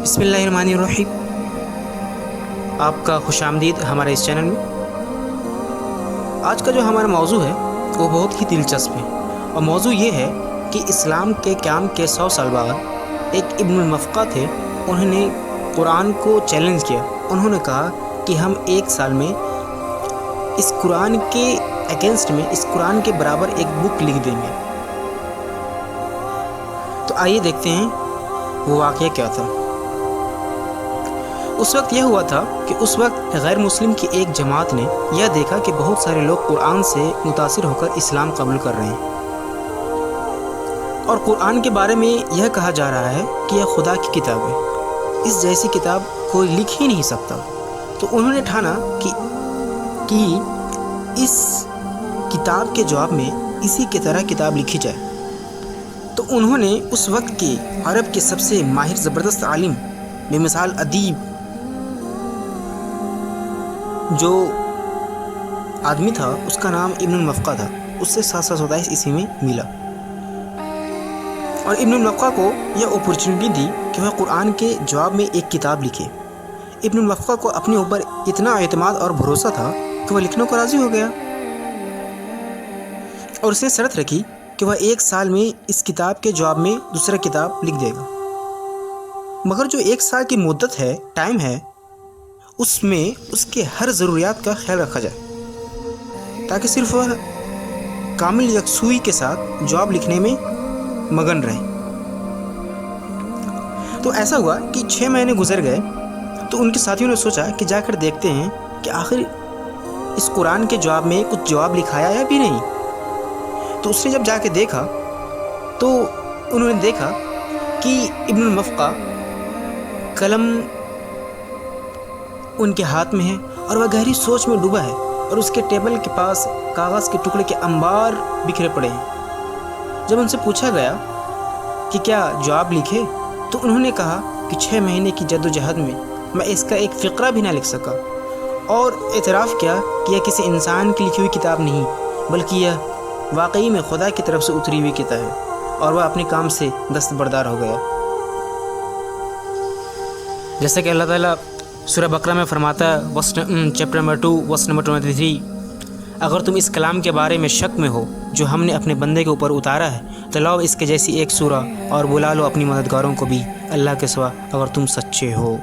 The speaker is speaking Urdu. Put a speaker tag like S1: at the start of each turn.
S1: بسم اللہ الرحمن الرحیم۔ آپ کا خوش آمدید ہمارے اس چینل میں۔ آج کا جو ہمارا موضوع ہے وہ بہت ہی دلچسپ ہے، اور موضوع یہ ہے کہ اسلام کے قیام کے 100 سال بعد ایک ابن المفقع تھے، انہوں نے قرآن کو چیلنج کیا۔ انہوں نے کہا کہ ہم 1 سال میں اس قرآن کے اگینسٹ میں، اس قرآن کے برابر ایک بک لکھ دیں گے۔ تو آئیے دیکھتے ہیں وہ واقعہ کیا تھا۔ اس وقت یہ ہوا تھا کہ اس وقت غیر مسلم کی ایک جماعت نے یہ دیکھا کہ بہت سارے لوگ قرآن سے متاثر ہو کر اسلام قبول کر رہے ہیں، اور قرآن کے بارے میں یہ کہا جا رہا ہے کہ یہ خدا کی کتاب ہے، اس جیسی کتاب کوئی لکھ ہی نہیں سکتا۔ تو انہوں نے ٹھانا کہ اس کتاب کے جواب میں اسی کی طرح کتاب لکھی جائے۔ تو انہوں نے اس وقت کے عرب کے سب سے ماہر زبردست عالم، بے مثال ادیب جو آدمی تھا، اس کا نام ابن المفقع تھا، اس سے 727 عیسوی میں ملا، اور ابن المفقع کو یہ اپورچونٹی دی کہ وہ قرآن کے جواب میں ایک کتاب لکھے۔ ابن المفقع کو اپنے اوپر اتنا اعتماد اور بھروسہ تھا کہ وہ لکھنے کو راضی ہو گیا، اور اس نے شرط رکھی کہ وہ 1 سال میں اس کتاب کے جواب میں دوسرا کتاب لکھ دے گا، مگر جو 1 سال کی مدت ہے، ٹائم ہے، اس میں اس کے ہر ضروریات کا خیال رکھا جائے، تاکہ صرف وہ کامل یکسوئی کے ساتھ جواب لکھنے میں مگن رہے۔ تو ایسا ہوا کہ 6 مہینے گزر گئے، تو ان کے ساتھیوں نے سوچا کہ جا کر دیکھتے ہیں کہ آخر اس قرآن کے جواب میں کچھ جواب لکھایا یا بھی نہیں۔ تو اس نے جب جا کے دیکھا تو انہوں نے دیکھا کہ ابن المفقع قلم ان کے ہاتھ میں ہے، اور وہ گہری سوچ میں ڈوبا ہے، اور اس کے ٹیبل کے پاس کاغذ کے ٹکڑے کے انبار بکھرے پڑے ہیں۔ جب ان سے پوچھا گیا کہ کیا جواب لکھے، تو انہوں نے کہا کہ 6 مہینے کی جد و جہد میں اس کا ایک فقرہ بھی نہ لکھ سکا، اور اعتراف کیا کہ یہ کسی انسان کی لکھی ہوئی کتاب نہیں، بلکہ یہ واقعی میں خدا کی طرف سے اتری ہوئی کتاب ہے، اور وہ اپنے کام سے دستبردار ہو گیا۔ جیسا کہ اللہ تعالیٰ سورہ بقرہ میں فرماتا ہے، چیپٹر نمبر 2 ورس نمبر 23، اگر تم اس کلام کے بارے میں شک میں ہو جو ہم نے اپنے بندے کے اوپر اتارا ہے، تو لاؤ اس کے جیسی ایک سورہ اور بلا لو اپنی مددگاروں کو بھی اللہ کے سوا، اگر تم سچے ہو۔